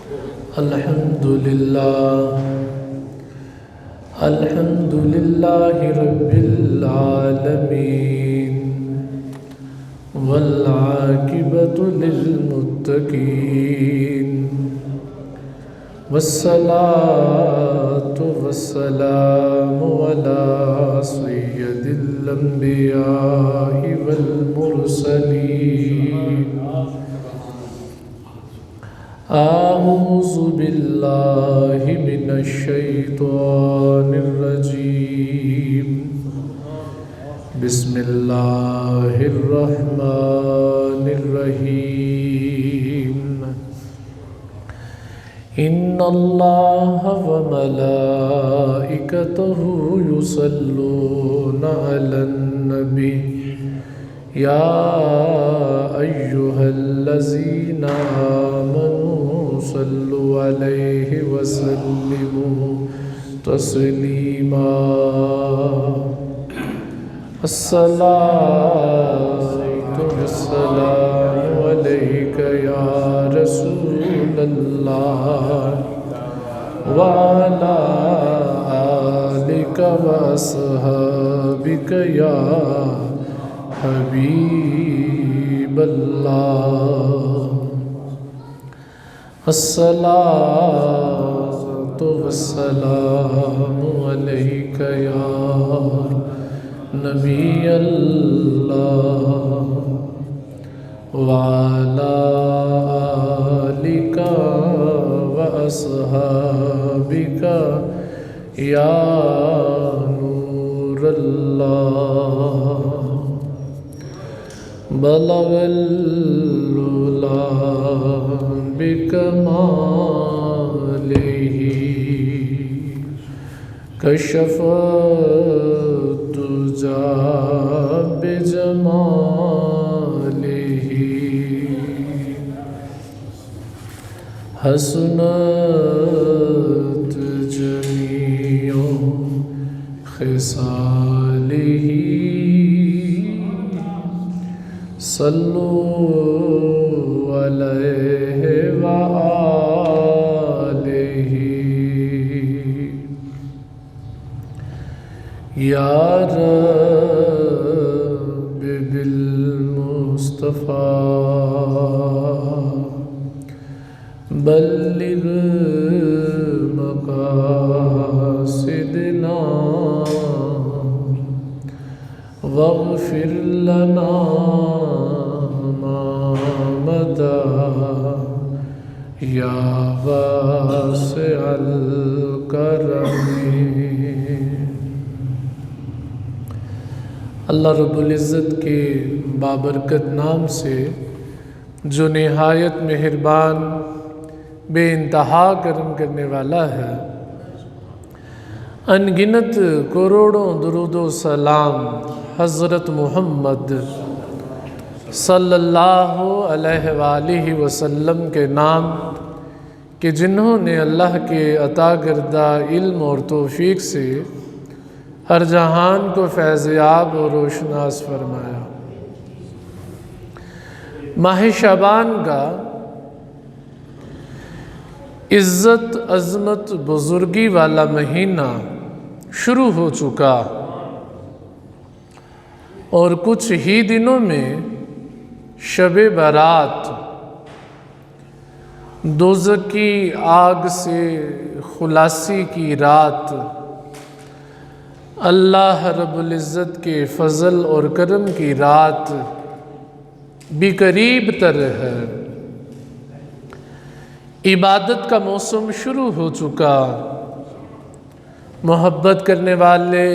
الحمد لله رب العالمين والعاقبة للمتقين والصلاة والسلام على سيد الأنبياء والمرسلين أعوذ بالله من الشيطان الرجيم بسم الله الرحمن الرحيم إن الله وملائكته يصلون على النبي يا أيها الذين آمنوا صلوا عليه وسلموا تسليما الصلاة والسلام عليك يا رسول الله وعلى آلك وأصحابك يا حبیب اللہ الصلاۃ والسلام علیک یا نبی اللہ وعلی آلک واصحابک یا نور اللہ بلغ العلا بکمالہ کشف الدجی بجمالہ حسنت جمیع خصالہ صلو علیہ وآلہ یا رب بالمصطفیٰ بلغ مقاصدنا واغفر لنا یا واسع الکرم اللہ رب العزت کے بابرکت نام سے جو نہایت مہربان بے انتہا کرم کرنے والا ہے، ان گنت کروڑوں درود و سلام حضرت محمد صلی اللہ علیہ وآلہ وسلم کے نام کہ جنہوں نے اللہ کے عطا کردہ علم اور توفیق سے ہر جہان کو فیضیاب اور روشناس فرمایا۔ ماہ شعبان کا عزت عظمت بزرگی والا مہینہ شروع ہو چکا اور کچھ ہی دنوں میں شب برات دوزخ کی آگ سے خلاصی کی رات اللہ رب العزت کے فضل اور کرم کی رات بھی قریب تر ہے۔ عبادت کا موسم شروع ہو چکا، محبت کرنے والے،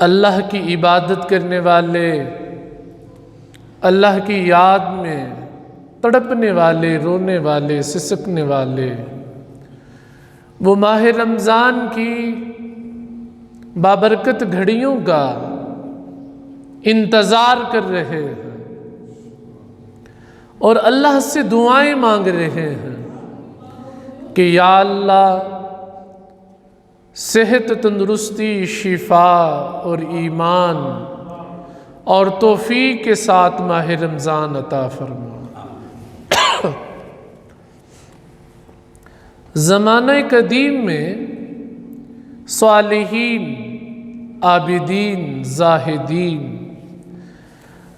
اللہ کی عبادت کرنے والے، اللہ کی یاد میں تڑپنے والے، رونے والے، سسکنے والے، وہ ماہ رمضان کی بابرکت گھڑیوں کا انتظار کر رہے ہیں اور اللہ سے دعائیں مانگ رہے ہیں کہ یا اللہ صحت، تندرستی، شفا اور ایمان اور توفیق کے ساتھ ماہ رمضان عطا فرما۔ زمانہ قدیم میں صالحین، عابدین، زاہدین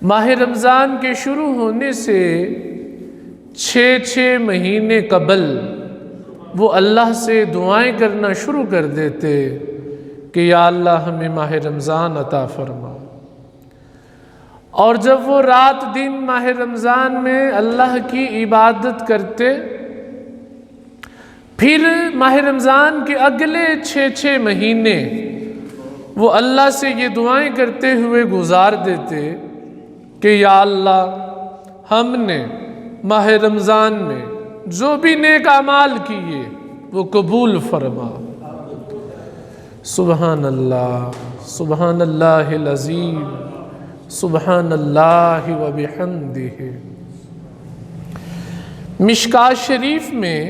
ماہ رمضان کے شروع ہونے سے 6 مہینے قبل وہ اللہ سے دعائیں کرنا شروع کر دیتے کہ یا اللہ ہمیں ماہ رمضان عطا فرما۔ اور جب وہ رات دن ماہ رمضان میں اللہ کی عبادت کرتے، پھر ماہ رمضان کے اگلے 6 مہینے وہ اللہ سے یہ دعائیں کرتے ہوئے گزار دیتے کہ یا اللہ ہم نے ماہ رمضان میں جو بھی نیک اعمال کیے وہ قبول فرما۔ سبحان اللہ، سبحان اللہ العظیم، سبحان اللہ وبحمدہ۔ مشکات شریف میں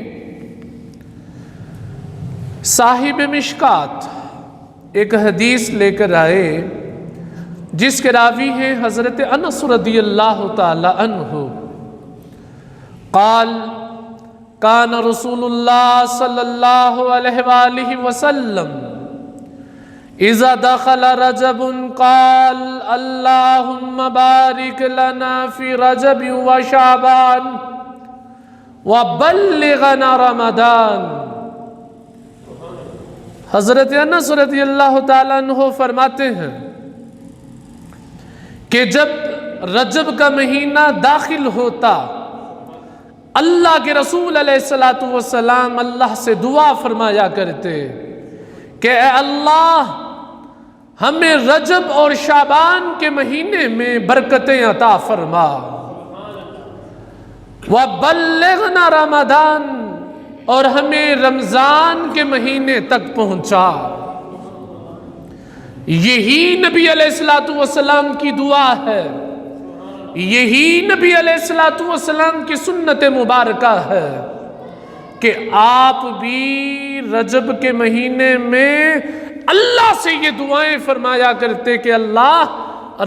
صاحب مشکات ایک حدیث لے کر آئے جس کے راوی ہیں حضرت انس رضی اللہ تعالی عنہ۔ قال کان رسول اللہ صلی اللہ علیہ وآلہ وسلم اذا دخل رجب قال اللہم بارک لنا فی رجب و شعبان وبلغنا رمضان۔ حضرت انس رضی اللہ تعالیٰ عنہ فرماتے ہیں کہ جب رجب کا مہینہ داخل ہوتا، اللہ کے رسول علیہ السلام اللہ سے دعا فرمایا کرتے کہ اے اللہ ہمیں رجب اور شعبان کے مہینے میں برکتیں عطا فرما، وَبَلِّغْنَا رمضان، اور ہمیں رمضان کے مہینے تک پہنچا۔ یہی نبی علیہ السلام کی دعا ہے، یہی نبی علیہ السلام کی سنت مبارکہ ہے کہ آپ بھی رجب کے مہینے میں اللہ سے یہ دعائیں فرمایا کرتے کہ اللہ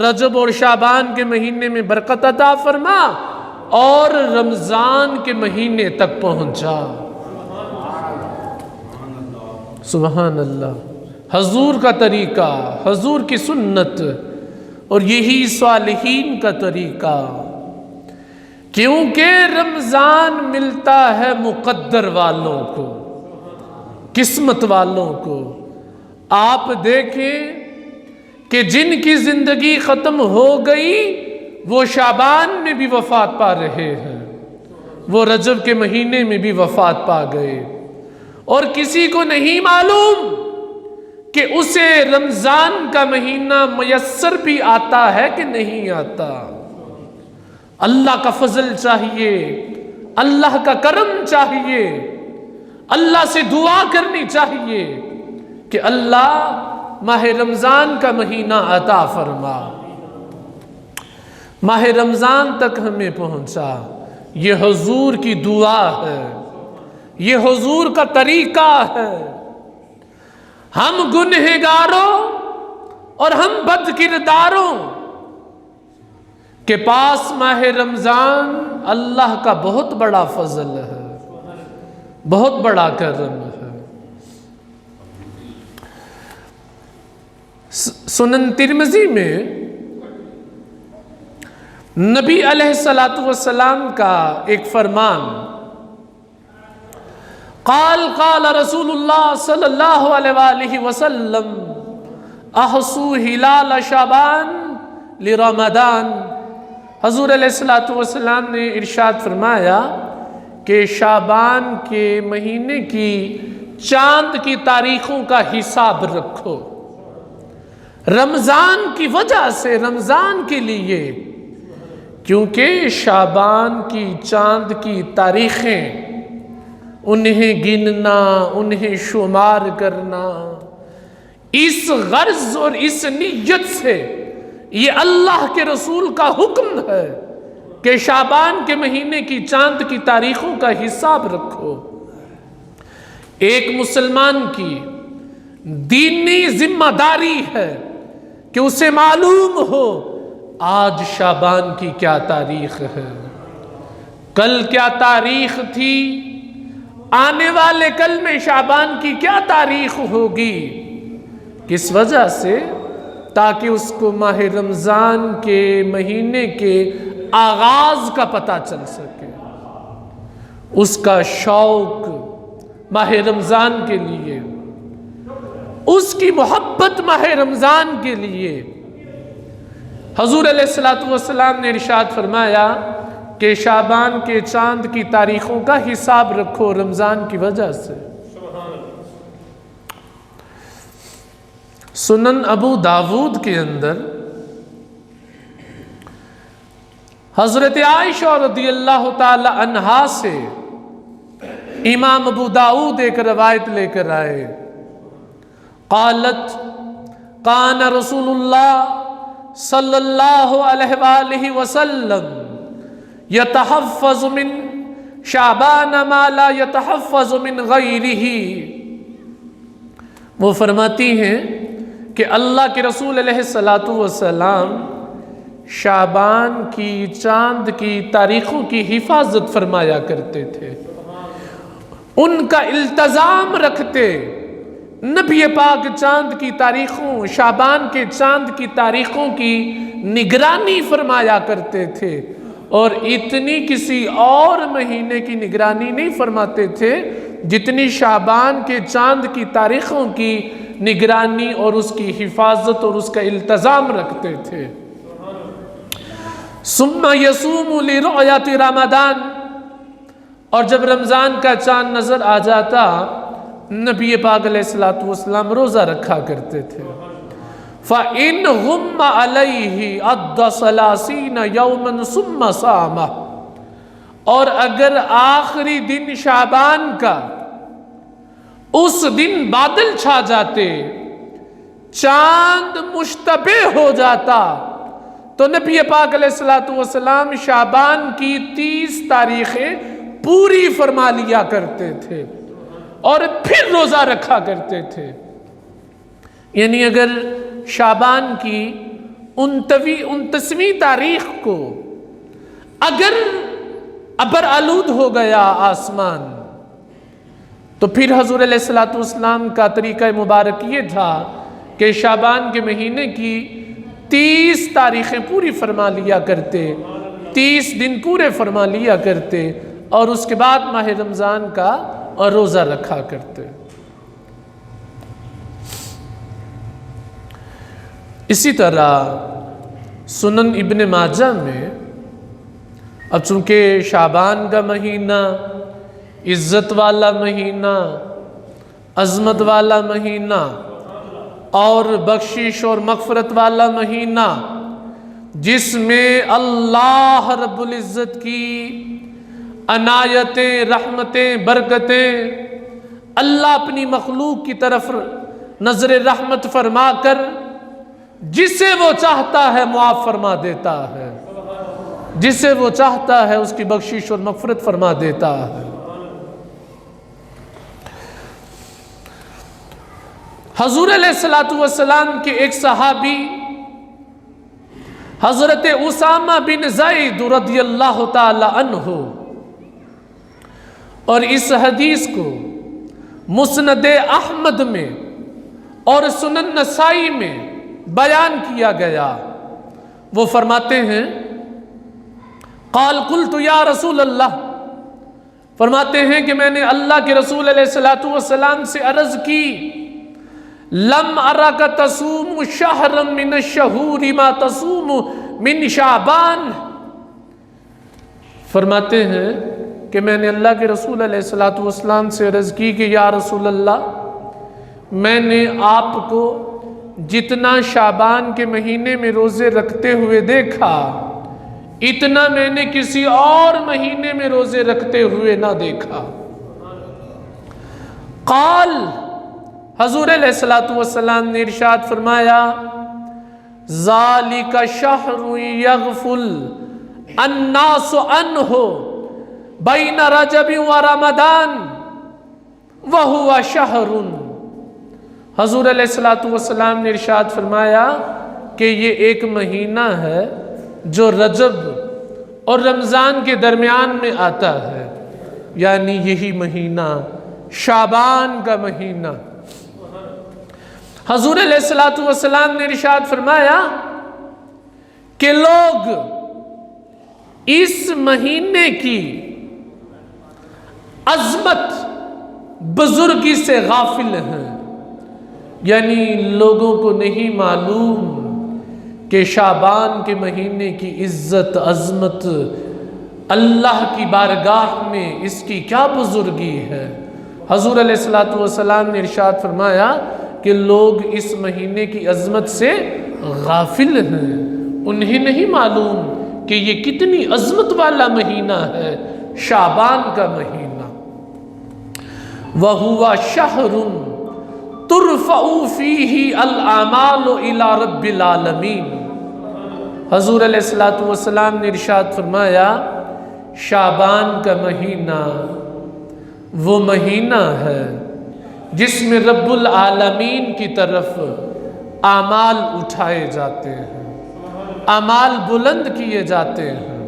رجب اور شعبان کے مہینے میں برکت عطا فرما اور رمضان کے مہینے تک پہنچا۔ سبحان اللہ، حضور کا طریقہ، حضور کی سنت، اور یہی صالحین کا طریقہ، کیونکہ رمضان ملتا ہے مقدر والوں کو، قسمت والوں کو۔ آپ دیکھیں کہ جن کی زندگی ختم ہو گئی وہ شعبان میں بھی وفات پا رہے ہیں، وہ رجب کے مہینے میں بھی وفات پا گئے، اور کسی کو نہیں معلوم کہ اسے رمضان کا مہینہ میسر بھی آتا ہے کہ نہیں آتا۔ اللہ کا فضل چاہیے، اللہ کا کرم چاہیے، اللہ سے دعا کرنی چاہیے کہ اللہ ماہ رمضان کا مہینہ عطا فرما، ماہ رمضان تک ہمیں پہنچا۔ یہ حضور کی دعا ہے، یہ حضور کا طریقہ ہے۔ ہم گنہگاروں اور ہم بد کرداروں کے پاس ماہ رمضان اللہ کا بہت بڑا فضل ہے، بہت بڑا کرم ہے۔ سنن ترمذی میں نبی علیہ السلام کا ایک فرمان، قال رسول اللہ صلی اللہ علیہ وآلہ وسلم احصوا ہلال شعبان لرمضان۔ حضور علیہ السلام نے ارشاد فرمایا کہ شعبان کے مہینے کی چاند کی تاریخوں کا حساب رکھو، رمضان کی وجہ سے، رمضان کے لیے، کیونکہ شعبان کی چاند کی تاریخیں انہیں گننا، انہیں شمار کرنا، اس غرض اور اس نیت سے یہ اللہ کے رسول کا حکم ہے کہ شعبان کے مہینے کی چاند کی تاریخوں کا حساب رکھو۔ ایک مسلمان کی دینی ذمہ داری ہے کہ اسے معلوم ہو آج شعبان کی کیا تاریخ ہے، کل کیا تاریخ تھی، آنے والے کل میں شعبان کی کیا تاریخ ہوگی؟ کس وجہ سے؟ تاکہ اس کو ماہ رمضان کے مہینے کے آغاز کا پتہ چل سکے، اس کا شوق ماہ رمضان کے لیے، اس کی محبت ماہ رمضان کے لیے۔ حضور علیہ الصلوۃ والسلام نے ارشاد فرمایا کہ شعبان کے چاند کی تاریخوں کا حساب رکھو رمضان کی وجہ سے۔ سنن ابو داود کے اندر حضرت عائشہ رضی اللہ تعالی عنہا سے امام ابو داود ایک روایت لے کر آئے، قالت کان رسول اللہ صلی اللہ علیہ وآلہ وسلم یتحفظ من شعبان ما لا یتحفظ من غیرہ۔ وہ فرماتی ہیں کہ اللہ کے رسول علیہ الصلوۃ والسلام شعبان کی چاند کی تاریخوں کی حفاظت فرمایا کرتے تھے، ان کا التزام رکھتے۔ نبی پاک چاند کی تاریخوں، شعبان کے چاند کی تاریخوں کی نگرانی فرمایا کرتے تھے، اور اتنی کسی اور مہینے کی نگرانی نہیں فرماتے تھے جتنی شعبان کے چاند کی تاریخوں کی نگرانی اور اس کی حفاظت اور اس کا التزام رکھتے تھے۔ ثم یصوم لرؤیت رمضان، اور جب رمضان کا چاند نظر آ جاتا نبی پاک علیہ الصلوۃ والسلام روزہ رکھا کرتے تھے۔ فَإِنْ غُمَّ عَلَيْهِ عَدَّ ثَلَاثِينَ يَوْمًا ثُمَّ صَامَ، اور اگر آخری دن شعبان کا اس دن بادل چھا جاتے، چاند مشتبہ ہو جاتا، تو نبی پاک علیہ الصلوۃ والسلام شعبان کی 30 تاریخیں پوری فرما لیا کرتے تھے اور پھر روزہ رکھا کرتے تھے۔ یعنی اگر شعبان کی 29ویں تاریخ کو اگر ابر آلود ہو گیا آسمان، تو پھر حضور علیہ الصلوۃ والسلام کا طریقہ مبارک یہ تھا کہ شعبان کے مہینے کی 30 تاریخیں پوری فرما لیا کرتے، 30 دن پورے فرما لیا کرتے، اور اس کے بعد ماہ رمضان کا اور روزہ رکھا کرتے۔ اسی طرح سنن ابن ماجہ میں، اب چونکہ شعبان کا مہینہ عزت والا مہینہ، عظمت والا مہینہ اور بخشش اور مغفرت والا مہینہ، جس میں اللہ رب العزت کی عنایتیں، رحمتیں، برکتیں، اللہ اپنی مخلوق کی طرف نظر رحمت فرما کر جسے وہ چاہتا ہے معاف فرما دیتا ہے، جسے وہ چاہتا ہے اس کی بخشش اور مغفرت فرما دیتا ہے۔ حضور علیہ الصلوۃ والسلام کے ایک صحابی حضرت اسامہ بن زید رضی اللہ تعالی عنہ، اور اس حدیث کو مسند احمد میں اور سنن نسائی میں بیان کیا گیا۔ وہ فرماتے ہیں قال قلت یا رسول اللہ، فرماتے ہیں کہ میں نے اللہ کے رسول علیہ الصلوۃ والسلام سے عرض کی، لم ارک تصوم شہرا من الشہور ما تصوم من شعبان، فرماتے ہیں کہ میں نے اللہ کے رسول علیہ الصلوۃ والسلام سے عرض کی کہ یا رسول اللہ، میں نے آپ کو جتنا شعبان کے مہینے میں روزے رکھتے ہوئے دیکھا، اتنا میں نے کسی اور مہینے میں روزے رکھتے ہوئے نہ دیکھا۔ قال، حضور علیہ الصلوۃ والسلام نے ارشاد فرمایا، ذالک شہر یغفل الناس عنہ بین رجب و رمضان وہو شہر۔ حضور علیہ الصلوۃ والسلام نے ارشاد فرمایا کہ یہ ایک مہینہ ہے جو رجب اور رمضان کے درمیان میں آتا ہے، یعنی یہی مہینہ شعبان کا مہینہ۔ حضور علیہ السلام نے ارشاد فرمایا کہ لوگ اس مہینے کی عظمت بزرگی سے غافل ہیں، یعنی لوگوں کو نہیں معلوم کہ شعبان کے مہینے کی عزت عظمت اللہ کی بارگاہ میں اس کی کیا بزرگی ہے۔ حضور علیہ السلام نے ارشاد فرمایا کہ لوگ اس مہینے کی عظمت سے غافل ہیں، انہیں نہیں معلوم کہ یہ کتنی عظمت والا مہینہ ہے شعبان کا مہینہ۔ وَهُوَ شَهْرٌ تُرْفَعُ فِيهِ الْأَعْمَالُ إِلَى رَبِّ الْعَالَمِينَ۔ حضور علیہ السلام نے ارشاد فرمایا شعبان کا مہینہ وہ مہینہ ہے جس میں رب العالمین کی طرف اعمال اٹھائے جاتے ہیں، اعمال بلند کیے جاتے ہیں۔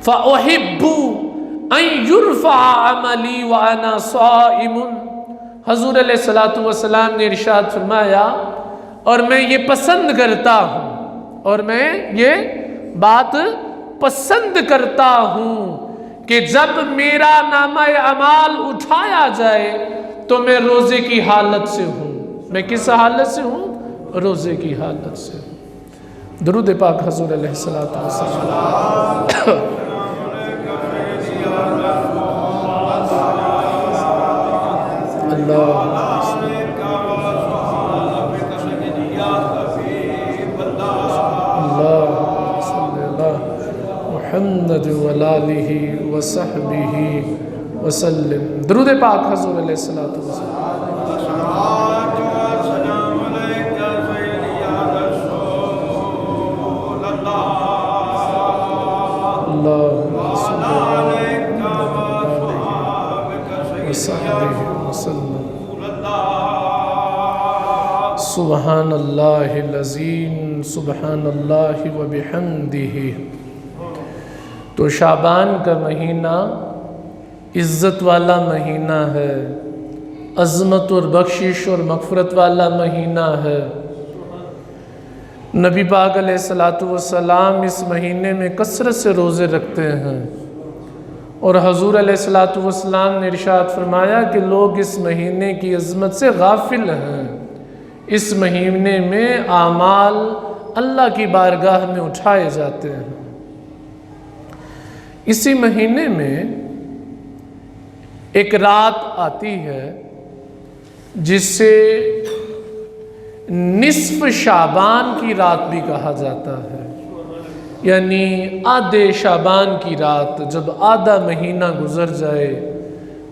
فَأُحِبُّ أَن يُرْفَعَ عَمَلِي وَأَنَا صَائِمٌ۔ حضور علیہ السلام نے ارشاد فرمایا اور میں یہ پسند کرتا ہوں، اور میں یہ بات پسند کرتا ہوں کہ جب میرا نامہ اعمال اٹھایا جائے تو میں روزے کی حالت سے ہوں۔ میں کس حالت سے ہوں؟ روزے کی حالت سے ہوں۔ درود پاک حضور علیہ السلام۔ اللہ محمد وآلہ وصحبہ وسلم۔ درود پاک حضور علیہ السلام۔ اللہم صلی وصحبہ وسلم۔ سبحان اللہ العظیم، سبحان اللہ وبحمدہ۔ تو شعبان کا مہینہ عزت والا مہینہ ہے، عظمت اور بخشش اور مغفرت والا مہینہ ہے۔ نبی پاک علیہ السلام اس مہینے میں کثرت سے روزے رکھتے ہیں، اور حضور علیہ السلام نے ارشاد فرمایا کہ لوگ اس مہینے کی عظمت سے غافل ہیں۔ اس مہینے میں اعمال اللہ کی بارگاہ میں اٹھائے جاتے ہیں۔ اسی مہینے میں ایک رات آتی ہے جسے نصف شعبان کی رات بھی کہا جاتا ہے، یعنی آدھے شعبان کی رات۔ جب آدھا مہینہ گزر جائے،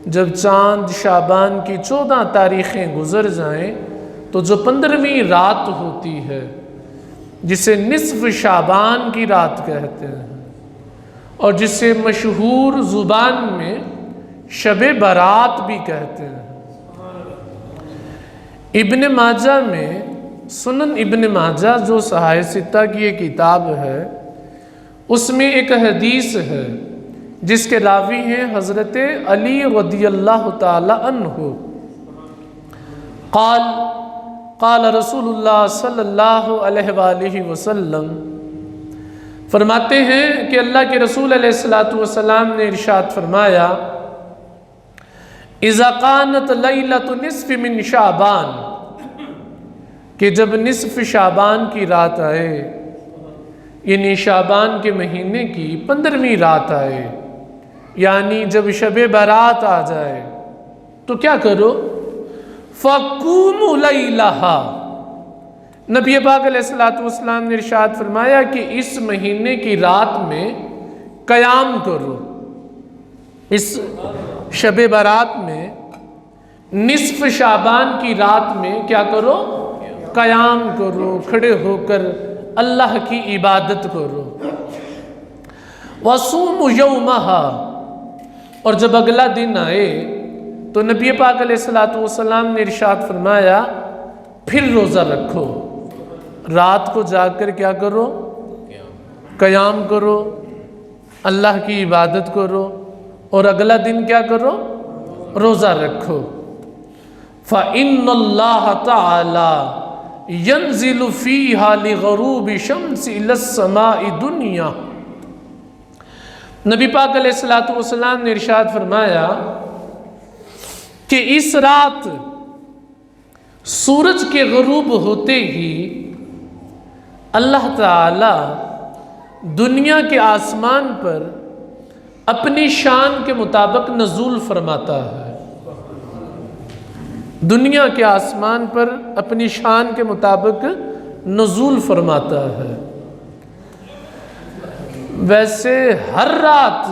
جب چاند شعبان کی 14 تاریخیں گزر جائیں تو جو 15ویں رات ہوتی ہے جسے نصف شعبان کی رات کہتے ہیں، اور جسے مشہور زبان میں شب برات بھی کہتے ہیں۔ ابن ماجہ میں، سنن ابن ماجہ جو صحاح ستہ کی ایک کتاب ہے، اس میں ایک حدیث ہے جس کے راوی ہیں حضرت علی رضی اللہ تعالی عنہ۔ قال رسول اللہ صلی اللہ علیہ وآلہ وسلم، فرماتے ہیں کہ اللہ کے رسول علیہ السلام نے ارشاد فرمایا اذا قانت لیلۃ نصف من شعبان، کہ جب نصف شعبان کی رات آئے، یعنی شعبان کے مہینے کی 15ویں رات آئے، یعنی جب شب برات آ جائے تو کیا کرو؟ فَقُومُوا لَيْلَهَا۔ نبی پاک علیہ السلام نے ارشاد فرمایا کہ اس مہینے کی رات میں قیام کرو، اس شب برات میں نصف شعبان کی رات میں کیا کرو؟ قیام کرو، کھڑے ہو کر اللہ کی عبادت کرو۔ وَصُومُوا يَوْمَهَا، اور جب اگلا دن آئے تو نبی پاک علیہ السلام نے ارشاد فرمایا پھر روزہ رکھو، رات کو جاگ کر کیا کرو؟ قیام کرو، اللہ کی عبادت کرو، اور اگلا دن کیا کرو؟ روزہ رکھو۔ فَإِنَّ اللَّهَ تَعَالَى يَنزِلُ فِيهَا لِغُرُوبِ الشَّمْسِ إِلَى السَّمَاءِ دُنْيَا۔ نبی پاک علیہ السلام نے ارشاد فرمایا کہ اس رات سورج کے غروب ہوتے ہی اللہ تعالی دنیا کے آسمان پر اپنی شان کے مطابق نزول فرماتا ہے۔ دنیا کے آسمان پر اپنی شان کے مطابق نزول فرماتا ہے۔ ویسے ہر رات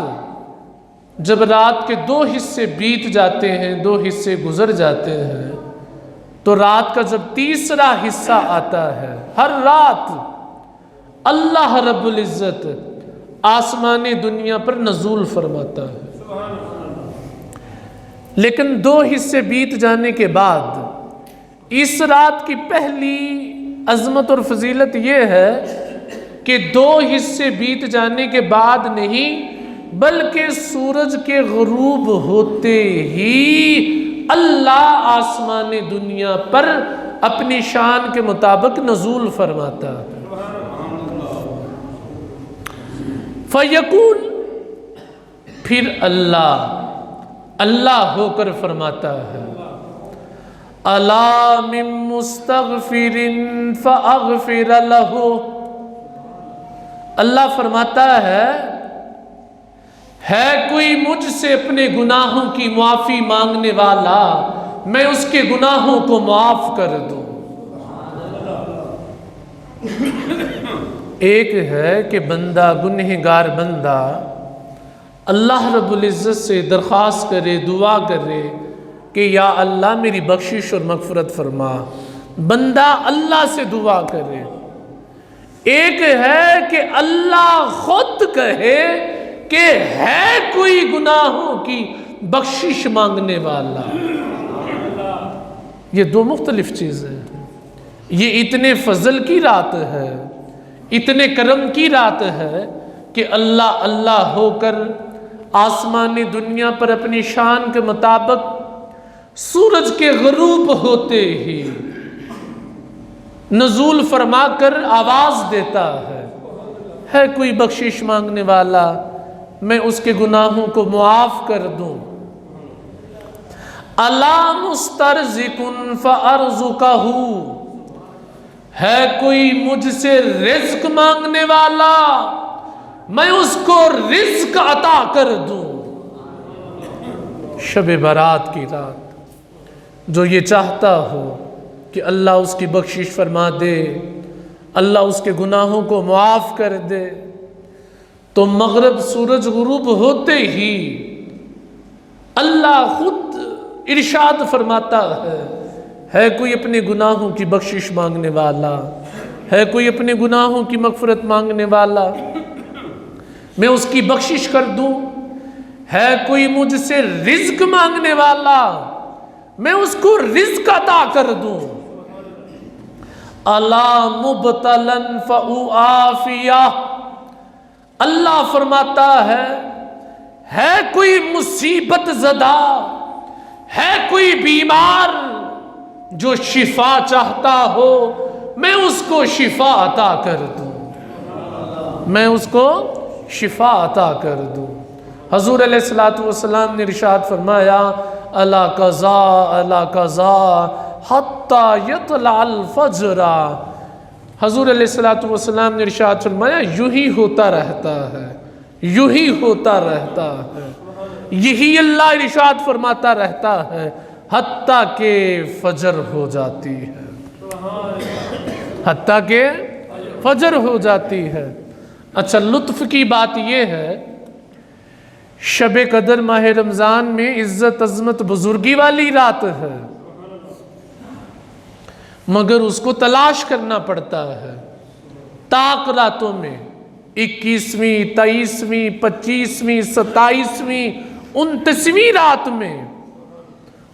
جب رات کے 2 حصے بیت جاتے ہیں، 2 حصے گزر جاتے ہیں، تو رات کا جب تیسرا حصہ آتا ہے، ہر رات اللہ رب العزت آسمان دنیا پر نزول فرماتا ہے۔ لیکن 2 حصے بیت جانے کے بعد اس رات کی پہلی عظمت اور فضیلت یہ ہے کہ 2 حصے بیت جانے کے بعد نہیں بلکہ سورج کے غروب ہوتے ہی اللہ آسمان دنیا پر اپنی شان کے مطابق نزول فرماتا ہے۔ فَيَقُولُ، پھر اللہ ہو کر فرماتا ہے، أَلَا مِن مُسْتَغْفِرٍ فَأَغْفِرَ لَهُ۔ اللہ فرماتا ہے کوئی مجھ سے اپنے گناہوں کی معافی مانگنے والا، میں اس کے گناہوں کو معاف کر دوں۔ ایک ہے کہ بندہ، گنہگار بندہ اللہ رب العزت سے درخواست کرے، دعا کرے کہ یا اللہ میری بخشش اور مغفرت فرما، بندہ اللہ سے دعا کرے۔ ایک ہے کہ اللہ خود کہے کہ ہے کوئی گناہوں کی بخشش مانگنے والا۔ یہ 2 مختلف چیزیں ہیں۔ یہ اتنے فضل کی رات ہے، اتنے کرم کی رات ہے کہ اللہ ہو کر آسمانی دنیا پر اپنی شان کے مطابق سورج کے غروب ہوتے ہی نزول فرما کر آواز دیتا ہے کوئی بخشش مانگنے والا، میں اس کے گناہوں کو معاف کر دوں۔ الا مسترزق فارزقہ، ہے کوئی مجھ سے رزق مانگنے والا، میں اس کو رزق عطا کر دوں۔ شب برات کی رات جو یہ چاہتا ہو کہ اللہ اس کی بخشش فرما دے، اللہ اس کے گناہوں کو معاف کر دے، تو مغرب سورج غروب ہوتے ہی اللہ خود ارشاد فرماتا ہے کوئی اپنے گناہوں کی بخشش مانگنے والا، ہے کوئی اپنے گناہوں کی مغفرت مانگنے والا، میں اس کی بخشش کر دوں۔ ہے کوئی مجھ سے رزق مانگنے والا، میں اس کو رزق عطا کر دوں۔ الا مبتلا فاعافیہ، اللہ فرماتا ہے کوئی مصیبت زدہ، ہے کوئی بیمار جو شفا چاہتا ہو، میں اس کو شفا عطا کر دوں، میں اس کو شفا عطا کر دوں۔ حضور علیہ السلام نے ارشاد فرمایا، الا قضا حتی یطلع الفجر۔ حضور علیہ السلام نے ارشاد فرمایا یوں ہی ہوتا رہتا ہے، یوں ہی ہوتا رہتا ہے، یہی اللہ ارشاد فرماتا رہتا ہے حتیٰ کہ فجر ہو جاتی ہے، حتیٰ کہ فجر ہو جاتی ہے۔ اچھا، لطف کی بات یہ ہے شب قدر ماہ رمضان میں عزت عظمت بزرگی والی رات ہے، مگر اس کو تلاش کرنا پڑتا ہے۔ طاق راتوں میں 21ویں 23ویں 25ویں 27ویں 29ویں رات میں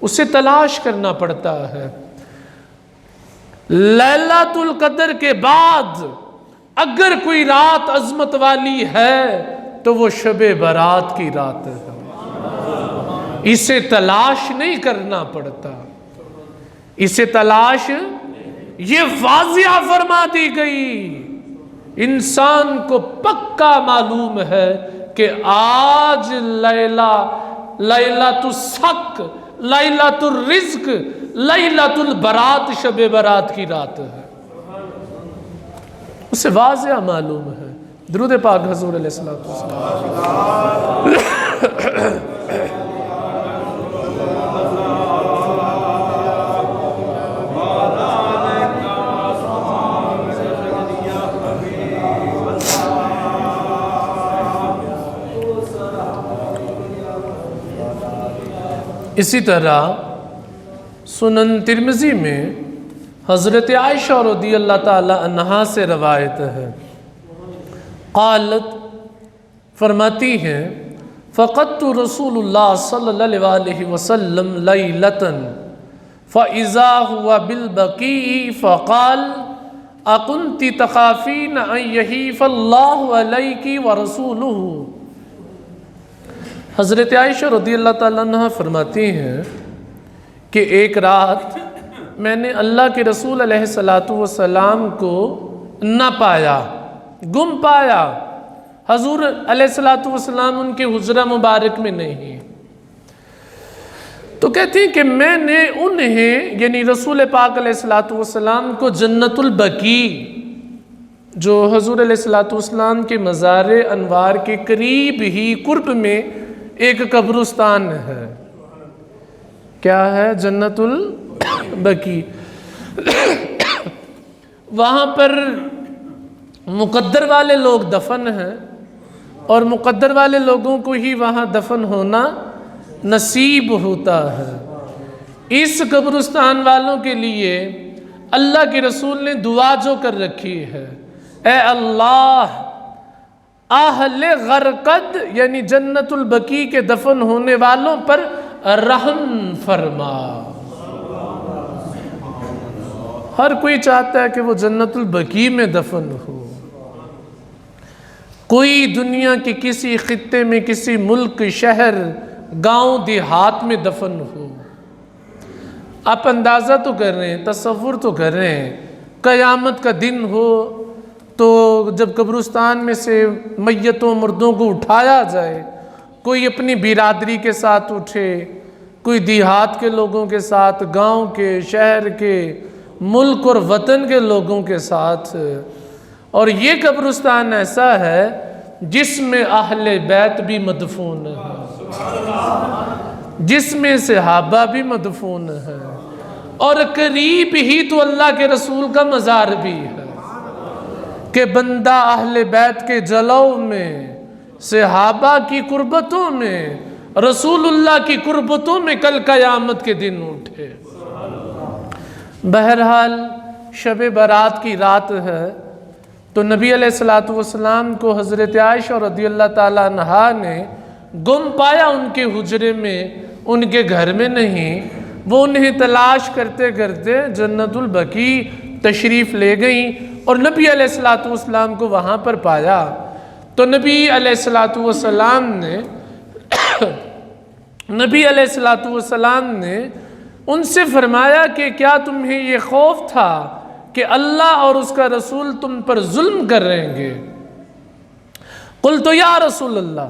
اسے تلاش کرنا پڑتا ہے۔ لیلۃ القدر کے بعد اگر کوئی رات عظمت والی ہے تو وہ شب برات کی رات ہے۔ اسے تلاش نہیں کرنا پڑتا، اسے تلاش، یہ واضح فرما دی گئی۔ انسان کو پکا معلوم ہے کہ آج لیلۃ الصق، لیلۃ الرزق، لیلۃ البرات، شب برات کی رات ہے، اسے واضح معلوم ہے۔ درود پاک حضور علیہ السلام۔ اسی طرح سنن ترمذی میں حضرت عائشہ رضی اللہ تعالی عنہا سے روایت ہے، قالت، فرماتی ہیں، فقدت رسول اللہ صلی اللہ علیہ وسلم لیلتاً فاذا هو بالبقیع فقال اکنت تخافین ان یحیف اللہ علیک ورسولہ۔ حضرت عائشہ رضی اللہ تعالیٰ عنہ فرماتی ہیں کہ ایک رات میں نے اللہ کے رسول علیہ السلام کو نہ پایا، گم پایا۔ حضور علیہ السلام ان کے حجرہ مبارک میں نہیں، تو کہتی ہیں کہ میں نے انہیں، یعنی رسول پاک علیہ السلام کو، جنت البقیع، جو حضور علیہ السلام کے مزار انوار کے قریب ہی قرب میں ایک قبرستان ہے، کیا ہے؟ جنت البقیع، وہاں پر مقدر والے لوگ دفن ہیں، اور مقدر والے لوگوں کو ہی وہاں دفن ہونا نصیب ہوتا ہے۔ اس قبرستان والوں کے لیے اللہ کے رسول نے دعا جو کر رکھی ہے، اے اللہ اہل غرقد، یعنی جنت البقیع کے دفن ہونے والوں پر رحم فرما۔ ہر کوئی چاہتا ہے کہ وہ جنت البقیع میں دفن ہو، کوئی دنیا کے کسی خطے میں، کسی ملک، شہر، گاؤں، دیہات میں دفن ہو۔ آپ اندازہ تو کر رہے ہیں، تصور تو کر رہے ہیں، قیامت کا دن ہو تو جب قبرستان میں سے میتوں مردوں کو اٹھایا جائے، کوئی اپنی برادری کے ساتھ اٹھے، کوئی دیہات کے لوگوں کے ساتھ، گاؤں کے، شہر کے، ملک اور وطن کے لوگوں کے ساتھ، اور یہ قبرستان ایسا ہے جس میں اہل بیت بھی مدفون ہے، جس میں صحابہ بھی مدفون ہے، اور قریب ہی تو اللہ کے رسول کا مزار بھی ہے، کہ بندہ اہل بیت کے جلو میں، صحابہ کی قربتوں میں، رسول اللہ کی قربتوں میں کل قیامت کے دن اٹھے۔ بہرحال شب برات کی رات ہے، تو نبی علیہ السلام کو حضرت عائشہ رضی اللہ تعالیٰ عنہا نے گم پایا ان کے حجرے میں، ان کے گھر میں نہیں۔ وہ انہیں تلاش کرتے کرتے جنت البقیع تشریف لے گئیں، اور نبی علیہ السلام کو وہاں پر پایا۔ تو نبی علیہ السلام نے ان سے فرمایا کہ کیا تمہیں یہ خوف تھا کہ اللہ اور اس کا رسول تم پر ظلم کر رہیں گے؟ قلت یا رسول اللہ،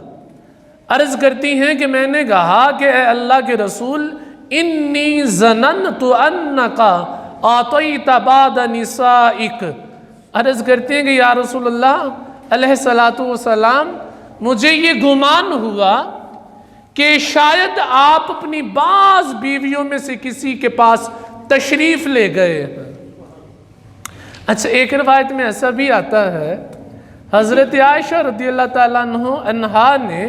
عرض کرتی ہیں کہ میں نے کہا کہ اے اللہ کے رسول، انی ظننت انک اعطیت بعد نسائک، عرض کرتے ہیں کہ یا رسول اللہ علیہ السلام، مجھے یہ گمان ہوا کہ شاید آپ اپنی بعض بیویوں میں سے کسی کے پاس تشریف لے گئے ہیں۔ اچھا، ایک روایت میں ایسا بھی آتا ہے، حضرت عائشہ رضی اللہ تعالیٰ عنہا نے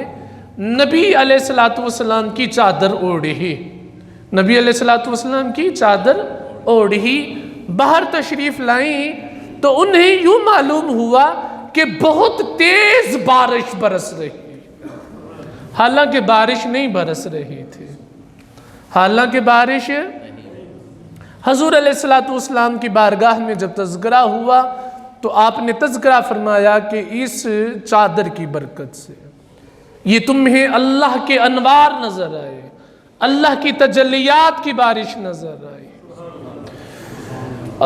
نبی علیہ السلام کی چادر اوڑھی، نبی علیہ السلام کی چادر اوڑھی، باہر تشریف لائیں تو انہیں یوں معلوم ہوا کہ بہت تیز بارش برس رہی، حالانکہ بارش نہیں برس رہی تھی، حالانکہ بارش۔ حضور علیہ السلام کی بارگاہ میں جب تذکرہ ہوا تو آپ نے تذکرہ فرمایا کہ اس چادر کی برکت سے یہ تمہیں اللہ کے انوار نظر آئے، اللہ کی تجلیات کی بارش نظر آئی۔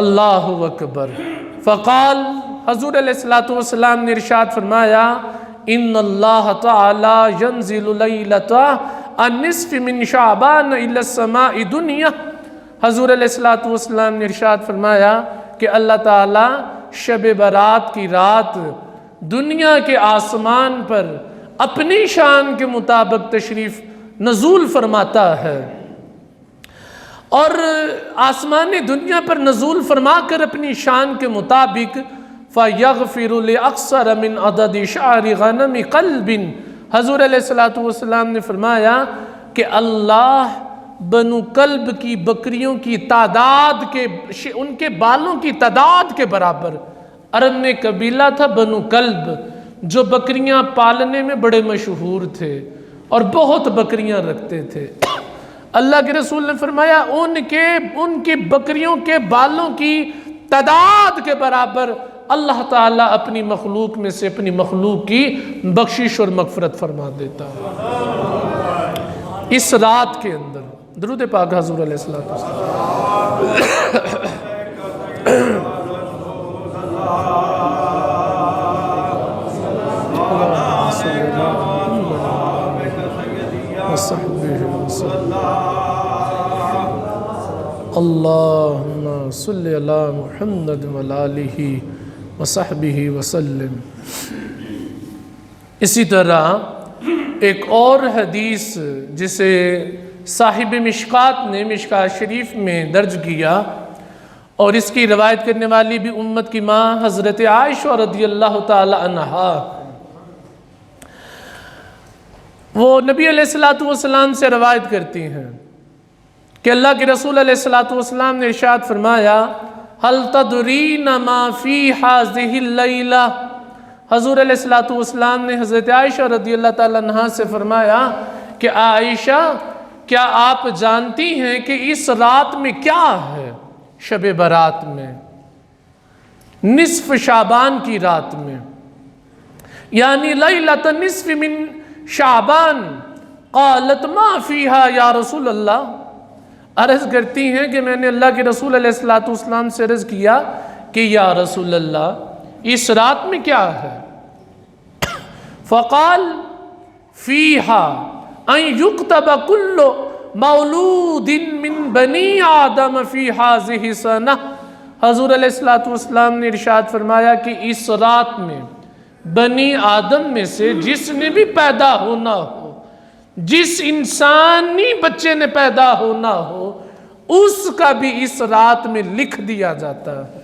اللہ اکبر۔ فقال، حضور علیہ السلام نے ارشاد فرمایا، ان اللہ تعالی ینزل لیلۃ النصف من شعبان الی السماء دنیا۔ حضور علیہ السلام نے ارشاد فرمایا کہ اللہ تعالی شب برات کی رات دنیا کے آسمان پر اپنی شان کے مطابق تشریف نزول فرماتا ہے، اور آسمان دنیا پر نزول فرما کر اپنی شان کے مطابق فَيَغْفِرُ لِأَقْصَرَ مِنْ عَدَدِ شَعْرِ غَنَمِ قَلْبٍ، حضور علیہ السلام نے فرمایا کہ اللہ بنو کلب کی بکریوں کی تعداد کے، ان کے بالوں کی تعداد کے برابر، عرب میں قبیلہ تھا بنو کلب جو بکریاں پالنے میں بڑے مشہور تھے اور بہت بکریاں رکھتے تھے۔ اللہ کے رسول نے فرمایا ان کی بکریوں کے بالوں کی تعداد کے برابر اللہ تعالیٰ اپنی مخلوق میں سے اپنی مخلوق کی بخشش اور مغفرت فرما دیتا ہے اس رات کے اندر۔ درود پاک حضور علیہ السلام۔ اللہم صلی علی محمد وعلی آلہ وصحبہ وسلم۔ اسی طرح ایک اور حدیث جسے صاحب مشکات نے مشکات شریف میں درج کیا، اور اس کی روایت کرنے والی بھی امت کی ماں حضرت عائشہ رضی اللہ تعالی عنہا، وہ نبی علیہ السلام سے روایت کرتی ہیں کہ اللہ کے رسول علیہ السلام نے ارشاد فرمایا، هل تدرین ما فی هذه اللیلہ۔ حضور علیہ السلام نے حضرت عائشہ رضی اللہ تعالیٰ عنہا سے فرمایا کہ عائشہ کیا آپ جانتی ہیں کہ اس رات میں کیا ہے؟ شب برات میں، نصف شعبان کی رات میں، یعنی لیلۃ نصف من شعبان۔ قالت ما فیہا یا رسول اللہ، عرض کرتی ہیں کہ میں نے اللہ کے رسول علیہ السلام سے عرض کیا کہ یا رسول اللہ اس رات میں کیا ہے؟ فقال فیہا ان یکتب کل مولود من بنی آدم فی ہذہ سنہ۔ حضور علیہ السلام نے ارشاد فرمایا کہ اس رات میں بنی آدم میں سے جس نے بھی پیدا ہونا ہو، جس انسانی بچے نے پیدا ہونا ہو، اس کا بھی اس رات میں لکھ دیا جاتا ہے۔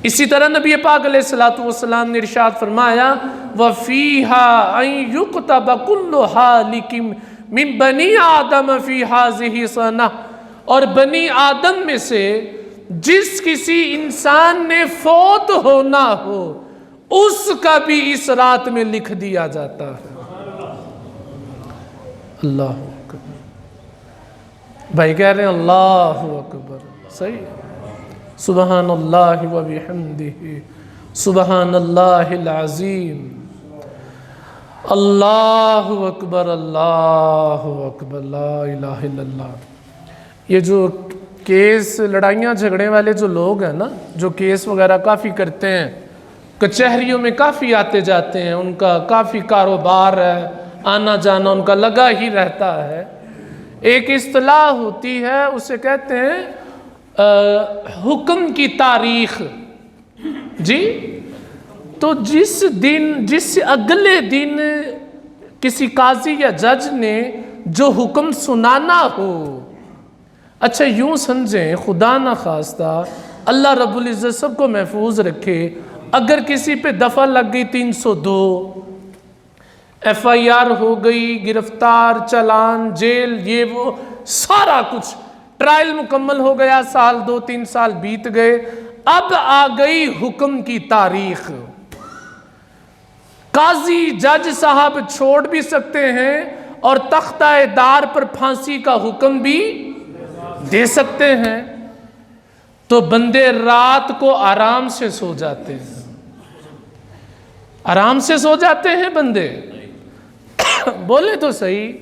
اسی طرح نبی پاک علیہ السلام نے ارشاد فرمایا وَفِيهَا أَن يُكْتَبَ كُلُّ حَالِكٍ مِن بَنِي آدَمَ فِي هَذِهِ سَنَةٍ، اور بنی آدم میں سے جس کسی انسان نے فوت ہونا ہو اس کا بھی اس رات میں لکھ دیا جاتا ہے۔ اللہ اکبر، بھائی کہہ رہے ہیں اللہ اکبر، صحیح ہے۔ سبحان اللہ و بحمدہ، سبحان اللہ العظیم، اللہ اکبر، اللہ اکبر، لا الہ الا اللہ۔ یہ جو کیس لڑائیاں جھگڑے والے جو لوگ ہیں نا، جو کیس وغیرہ کافی کرتے ہیں، کچہریوں میں کافی آتے جاتے ہیں، ان کا کافی کاروبار ہے، آنا جانا ان کا لگا ہی رہتا ہے، ایک اصطلاح ہوتی ہے اسے کہتے ہیں حکم کی تاریخ۔ جی، تو جس اگلے دن کسی قاضی یا جج نے جو حکم سنانا ہو، اچھا یوں سمجھیں، خدا نہ خواستہ اللہ رب العزت سب کو محفوظ رکھے، اگر کسی پہ دفعہ لگ گئی 302، ایف آئی آر ہو گئی، گرفتار، چلان، جیل، یہ وہ سارا کچھ، ٹرائل مکمل ہو گیا، سال 2-3 سال بیت گئے، اب آ گئی حکم کی تاریخ۔ قاضی جج صاحب چھوڑ بھی سکتے ہیں اور تختہ دار پر پھانسی کا حکم بھی دے سکتے ہیں، تو بندے رات کو آرام سے سو جاتے ہیں، آرام سے سو جاتے ہیں بندے، بولے تو صحیح۔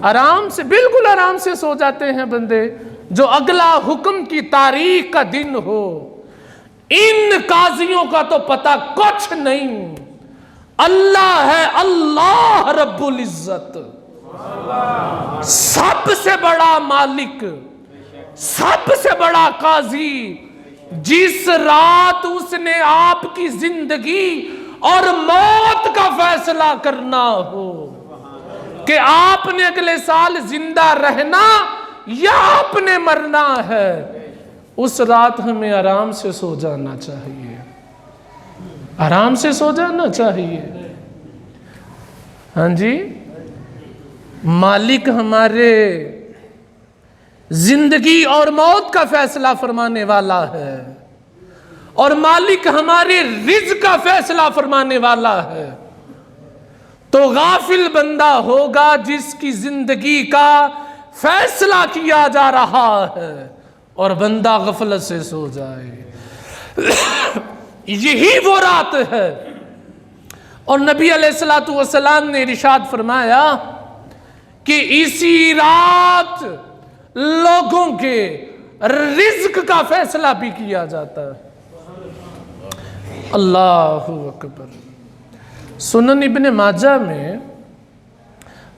آرام سے، بالکل آرام سے سو جاتے ہیں بندے جو اگلا حکم کی تاریخ کا دن ہو۔ ان قاضیوں کا تو پتہ کچھ نہیں، اللہ ہے، اللہ رب العزت، سب سے بڑا مالک، سب سے بڑا قاضی۔ جس رات اس نے آپ کی زندگی اور موت کا فیصلہ کرنا ہو کہ آپ نے اگلے سال زندہ رہنا یا آپ نے مرنا ہے، اس رات ہمیں آرام سے سو جانا چاہیے، آرام سے سو جانا چاہیے۔ ہاں جی، مالک ہمارے زندگی اور موت کا فیصلہ فرمانے والا ہے، اور مالک ہمارے رزق کا فیصلہ فرمانے والا ہے۔ تو غافل بندہ ہوگا جس کی زندگی کا فیصلہ کیا جا رہا ہے اور بندہ غفلت سے سو جائے۔ یہی وہ رات ہے، اور نبی علیہ السلام نے ارشاد فرمایا کہ اسی رات لوگوں کے رزق کا فیصلہ بھی کیا جاتا ہے۔ اللہ اکبر۔ سنن ابن ماجہ میں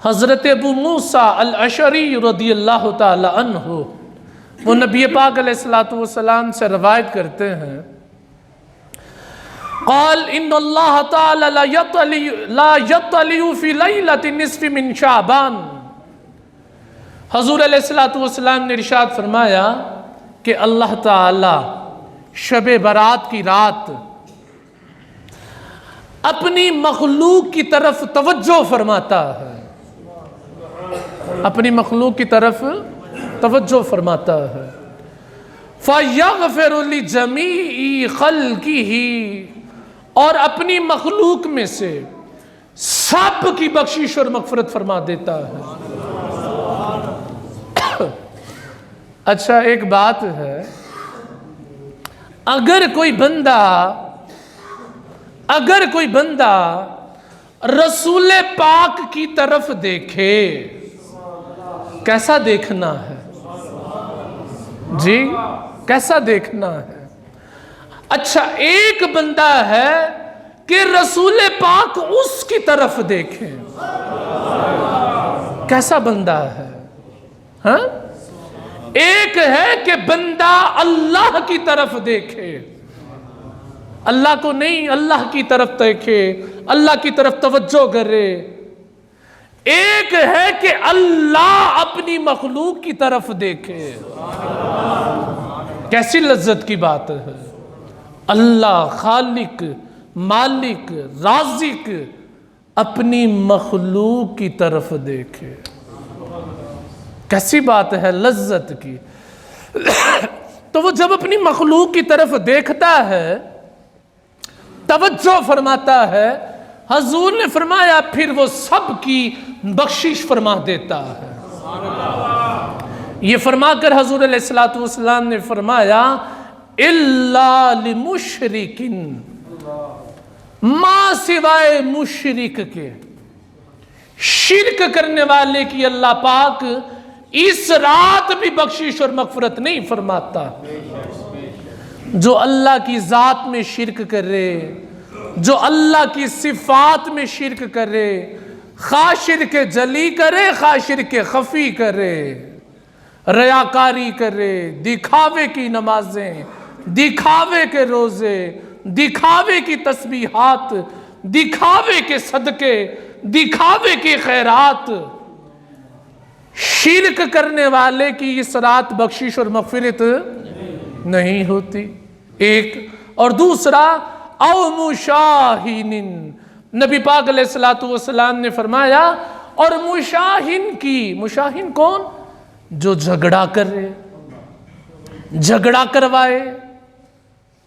حضرت ابو موسیٰ الاشعری رضی اللہ تعالی عنہ، وہ نبی پاک علیہ السلام سے روایت کرتے ہیں، قال ان اللہ تعالی لا یطلع فی لیلۃ نصف من شعبان۔ حضور علیہ السلام نے ارشاد فرمایا کہ اللہ تعالی شب برات کی رات اپنی مخلوق کی طرف توجہ فرماتا ہے، اپنی مخلوق کی طرف توجہ فرماتا ہے۔ فَيَغْفِرُ لِجَمِيعِ خَلْقِهِ، اور اپنی مخلوق میں سے سب کی بخشش اور مغفرت فرما دیتا ہے۔ اچھا ایک بات ہے، اگر کوئی بندہ رسول پاک کی طرف دیکھے، کیسا دیکھنا ہے جی؟ کیسا دیکھنا ہے؟ اچھا ایک بندہ ہے کہ رسول پاک اس کی طرف دیکھیں، کیسا بندہ ہے؟ ہاں، ایک ہے کہ بندہ اللہ کی طرف دیکھے، اللہ کو نہیں، اللہ کی طرف دیکھے، اللہ کی طرف توجہ کرے۔ ایک ہے کہ اللہ اپنی مخلوق کی طرف دیکھے۔ کیسی لذت کی بات ہے، اللہ خالق مالک رازق اپنی مخلوق کی طرف دیکھے، کیسی بات ہے لذت کی۔ تو وہ جب اپنی مخلوق کی طرف دیکھتا ہے، توجہ فرماتا ہے، حضور نے فرمایا پھر وہ سب کی بخشش فرما دیتا ہے۔ یہ فرما کر حضور علیہ السلام نے فرمایا اِلَّا لِمُشْرِكٍ، ماں سوائے مشرک کے، شرک کرنے والے کی اللہ پاک اس رات بھی بخشش اور مغفرت نہیں فرماتا۔ جو اللہ کی ذات میں شرک کرے، جو اللہ کی صفات میں شرک کرے، خواہ شرک جلی کرے خواہ شرک خفی کرے، ریاکاری کرے، دکھاوے کی نمازیں، دکھاوے کے روزے، دکھاوے کی تسبیحات، دکھاوے کے صدقے، دکھاوے کے خیرات، شرک کرنے والے کی اس رات بخشش اور مغفرت نہیں ہوتی۔ ایک اور دوسرا او مشاہن، نبی پاک علیہ السلام نے فرمایا اور مشاہن کی، مشاہن کون؟ جو جھگڑا کرے، جھگڑا کروائے،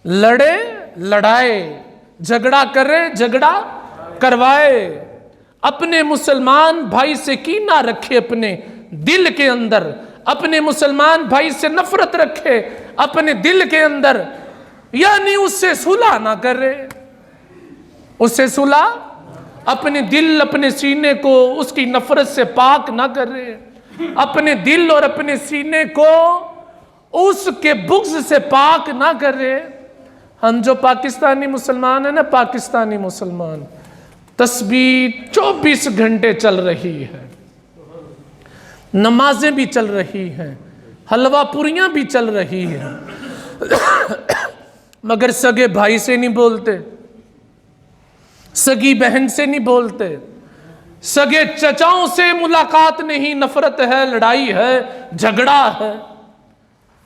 لڑے لڑائے، جھگڑا کرے جھگڑا کروائے، اپنے مسلمان بھائی سے کینہ رکھے اپنے دل کے اندر، اپنے مسلمان بھائی سے نفرت رکھے اپنے دل کے اندر، یعنی اس سے صلح نہ کرے، اس سے صلح۔ اپنے دل اپنے سینے کو اس کی نفرت سے پاک نہ کرے، اپنے دل اور اپنے سینے کو اس کے بغض سے پاک نہ کرے۔ ہم جو پاکستانی مسلمان ہیں نا، پاکستانی مسلمان، تسبیح 24 گھنٹے چل رہی ہے، نمازیں بھی چل رہی ہیں، حلوہ پوریاں بھی چل رہی ہیں، مگر سگے بھائی سے نہیں بولتے، سگی بہن سے نہیں بولتے، سگے چچاؤں سے ملاقات نہیں، نفرت ہے، لڑائی ہے، جھگڑا ہے،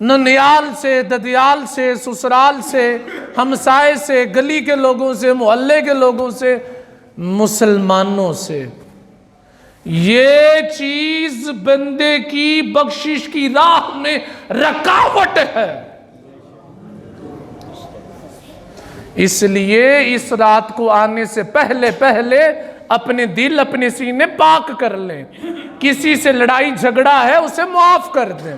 ننیال سے، ددیال سے، سسرال سے، ہمسائے سے، گلی کے لوگوں سے، محلے کے لوگوں سے، مسلمانوں سے۔ یہ چیز بندے کی بخشش کی راہ میں رکاوٹ ہے۔ اس لیے اس رات کو آنے سے پہلے اپنے دل اپنے سینے پاک کر لیں۔ کسی سے لڑائی جھگڑا ہے اسے معاف کر دیں،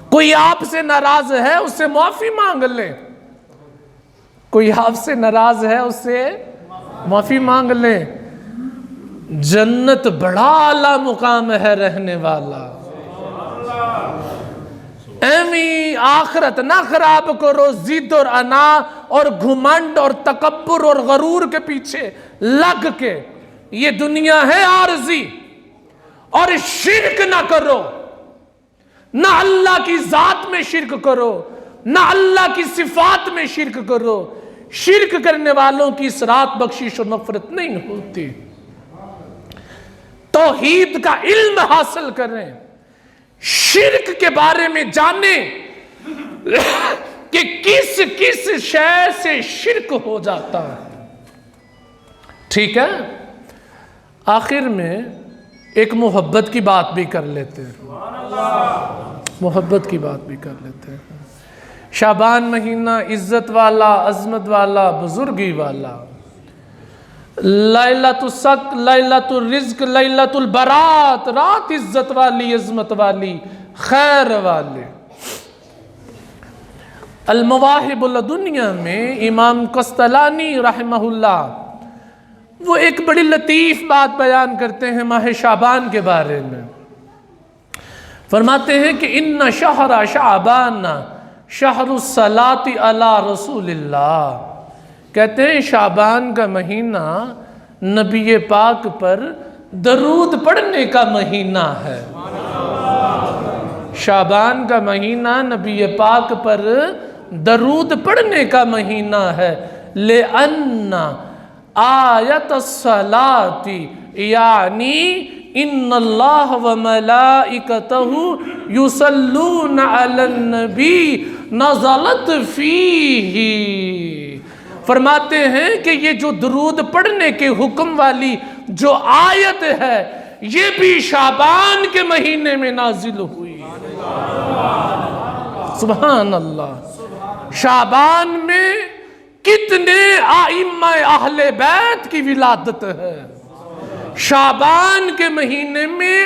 کوئی آپ سے ناراض ہے اس سے معافی مانگ لیں، کوئی آپ سے ناراض ہے اس سے معافی مانگ لیں۔ جنت بڑا اعلیٰ مقام ہے رہنے والا۔ ایویں آخرت نہ خراب کرو ضد اور انا اور گھمنڈ اور تکبر اور غرور کے پیچھے لگ کے۔ یہ دنیا ہے عارضی، اور شرک نہ کرو، نہ اللہ کی ذات میں شرک کرو، نہ اللہ کی صفات میں شرک کرو۔ شرک کرنے والوں کی اس رات بخشش و نفرت نہیں ہوتی۔ توحید کا علم حاصل کریں، شرک کے بارے میں جانیں کہ کس کس شے سے شرک ہو جاتا ہے۔ ٹھیک ہے، آخر میں ایک محبت کی بات بھی کر لیتے ہیں، محبت کی بات بھی کر لیتے ہیں۔ شعبان مہینہ عزت والا، عظمت والا، بزرگی والا، لیلۃ الصدق، لیلۃ الرزق، لیلۃ البرات، رات عزت والی، عظمت والی، خیر والے۔ المواہب الدنیا میں امام قسطلانی رحمہ اللہ وہ ایک بڑی لطیف بات بیان کرتے ہیں ماہ شعبان کے بارے میں۔ فرماتے ہیں کہ ان شہر شعبان شہر الصلاۃ علی رسول اللہ، کہتے ہیں شعبان کا مہینہ نبی پاک پر درود پڑھنے کا مہینہ ہے۔ شعبان کا مہینہ نبی پاک پر درود پڑھنے کا مہینہ ہے۔ لِأَنَّ آیت الصلاۃ یعنی ان اللہ وملائکتہ یصلون علی النبی نزلت فیہ۔ فرماتے ہیں کہ یہ جو درود پڑھنے کے حکم والی جو آیت ہے یہ بھی شعبان کے مہینے میں نازل ہوئی۔ سبحان اللہ۔ شعبان میں کتنے ائمہ اہل بیت کی ولادت ہے۔ شعبان کے مہینے میں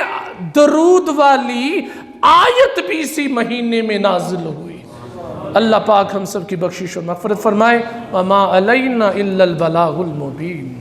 درود والی آیت بھی اسی مہینے میں نازل ہوئی۔ اللہ پاک ہم سب کی بخشش و مغفرت فرمائے۔ وما علینا الا البلاغ المبین۔